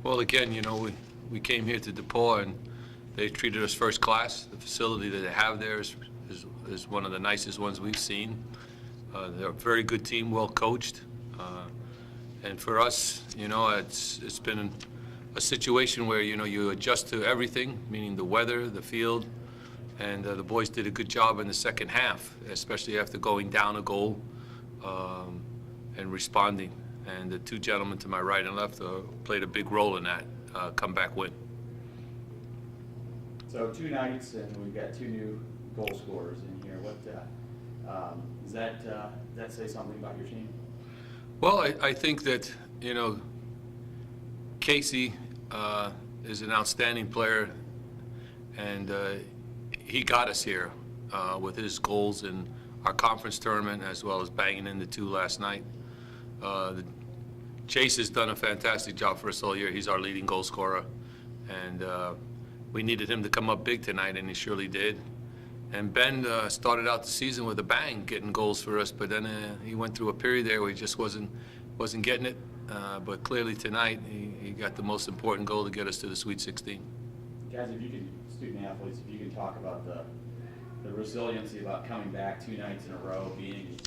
Well, again, we came here to DePauw and they treated us first class. The facility that they have there is one of the nicest ones we've seen. They're a very good team, well coached. And for us, it's been a situation where, you adjust to everything, meaning the weather, the field, and the boys did a good job in the second half, especially after going down a goal and responding. And the two gentlemen to my right and left played a big role in that comeback win. So 2 nights, and we've got 2 new goal scorers in here. What does that say something about your team? Well, I think that, Casey is an outstanding player, and he got us here with his goals in our conference tournament as well as banging in the 2 last night. Chase has done a fantastic job for us all year. He's our leading goal scorer, and we needed him to come up big tonight, and he surely did. And Ben started out the season with a bang, getting goals for us, but then he went through a period there where he just wasn't getting it. But clearly tonight, he got the most important goal to get us to the Sweet 16. Guys, if you can, student athletes, if you can talk about the resiliency about coming back 2 nights in a row, being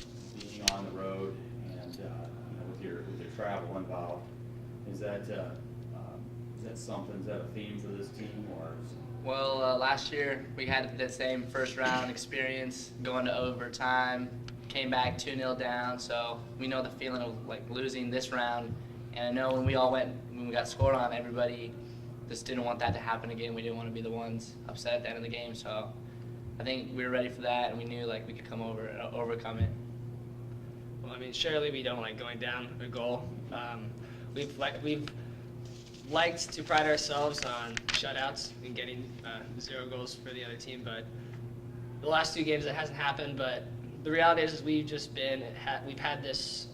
on the road, and with your travel involved, is that something? Is that a theme for this team, or? Well, last year we had the same first round experience, going to overtime, came back 2-0 down, so we know the feeling of losing this round. And I know when we got scored on, everybody just didn't want that to happen again. We didn't want to be the ones upset at the end of the game, so I think we were ready for that, and we knew we could come over and overcome it. Well, I mean, surely we don't like going down a goal. We've liked to pride ourselves on shutouts and getting 0 goals for the other team, but the last 2 games it hasn't happened. But the reality is we've had this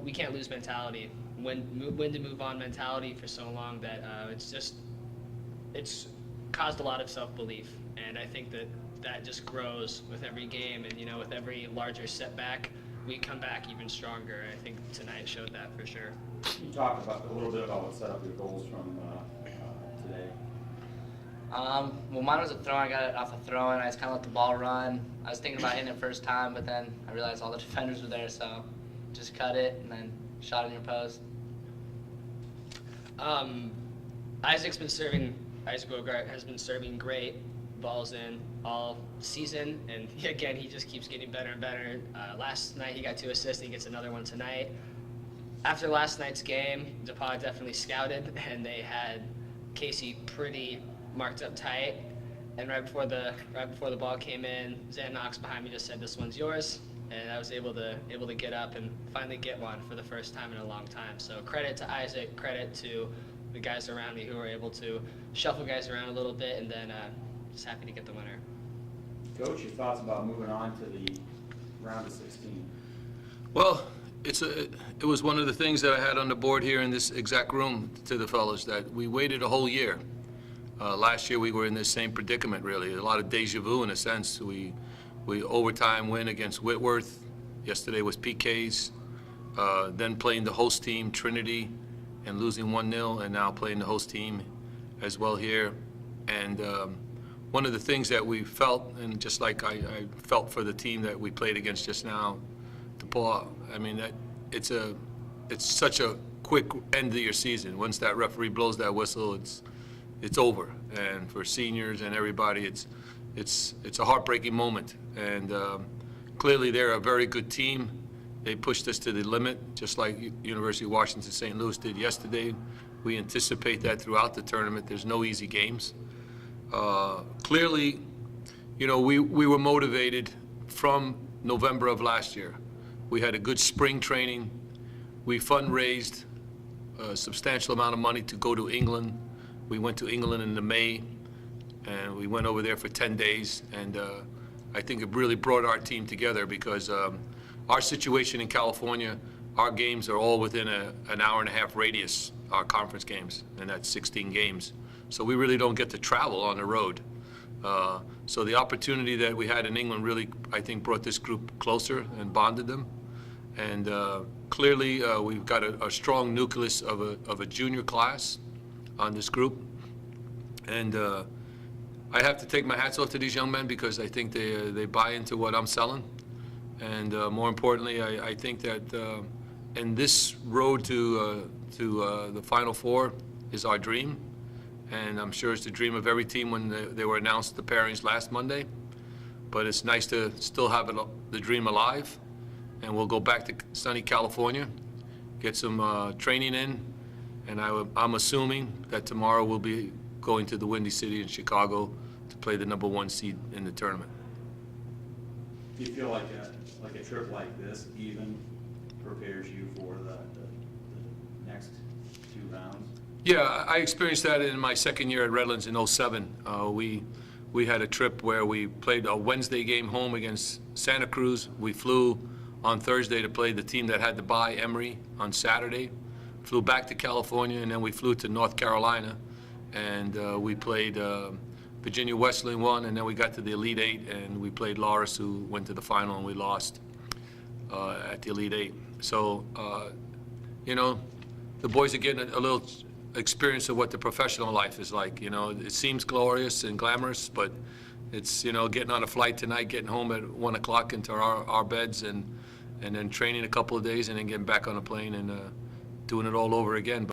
we can't lose mentality, when to move on mentality for so long that it's caused a lot of self-belief, and I think that just grows with every game, and with every larger setback we come back even stronger. I think tonight showed that for sure. You talked a little bit about what set up your goals from today. Well, mine was a throw. I got it off a throw-in. I just kind of let the ball run. I was thinking about hitting it first time, but then I realized all the defenders were there, so just cut it and then shot in your post. Isaac Bogart has been serving great balls in all season, and again, he just keeps getting better and better. Last night he got 2 assists, he gets another one tonight. After last night's game, DePauw definitely scouted, and they had Casey pretty marked up tight. And right before the ball came in, Zan Knox behind me just said, "This one's yours," and I was able to get up and finally get one for the first time in a long time. So credit to Isaac, credit to the guys around me who were able to shuffle guys around a little bit, and then just happy to get the winner. Coach, your thoughts about moving on to the round of 16? Well, it was one of the things that I had on the board here in this exact room to the fellas, that we waited a whole year. Last year we were in this same predicament, really. A lot of deja vu in a sense. We overtime win against Whitworth. Yesterday was PK's. Then playing the host team, Trinity, and losing 1-0, and now playing the host team as well here. And one of the things that we felt, and just like I felt for the team that we played against just now, DePauw, I mean, it's such a quick end of your season. Once that referee blows that whistle, it's over. And for seniors and everybody, it's a heartbreaking moment. And clearly they're a very good team. They pushed us to the limit, just like University of Washington St. Louis did yesterday. We anticipate that throughout the tournament. There's no easy games. Clearly, we were motivated from November of last year. We had a good spring training. We fundraised a substantial amount of money to go to England. We went to England in May, and we went over there for 10 days. And I think it really brought our team together because our situation in California, our games are all within an hour-and-a-half radius, our conference games, and that's 16 games. So we really don't get to travel on the road. So the opportunity that we had in England really, I think, brought this group closer and bonded them. And clearly, we've got a strong nucleus of a junior class. on this group. And I have to take my hats off to these young men because I think they buy into what I'm selling. And more importantly, I think that in this road to the Final Four is our dream. And I'm sure it's the dream of every team when they were announced the pairings last Monday. But it's nice to still have the dream alive. And we'll go back to sunny California, get some training in. And I'm assuming that tomorrow we'll be going to the Windy City in Chicago to play the #1 seed in the tournament. Do you feel like a trip like this even prepares you for the next 2 rounds? Yeah, I experienced that in my second year at Redlands in '07. We had a trip where we played a Wednesday game home against Santa Cruz. We flew on Thursday to play the team that had to bye, Emory, on Saturday. Flew back to California, and then we flew to North Carolina, and we played Virginia Wesleyan won, and then we got to the Elite Eight, and we played Loras, who went to the final, and we lost at the Elite Eight. So, you know, the boys are getting a little experience of what the professional life is like. You know, it seems glorious and glamorous, but it's, you know, getting on a flight tonight, getting home at 1 o'clock into our beds, and then training a couple of days, and then getting back on a plane and doing it all over again.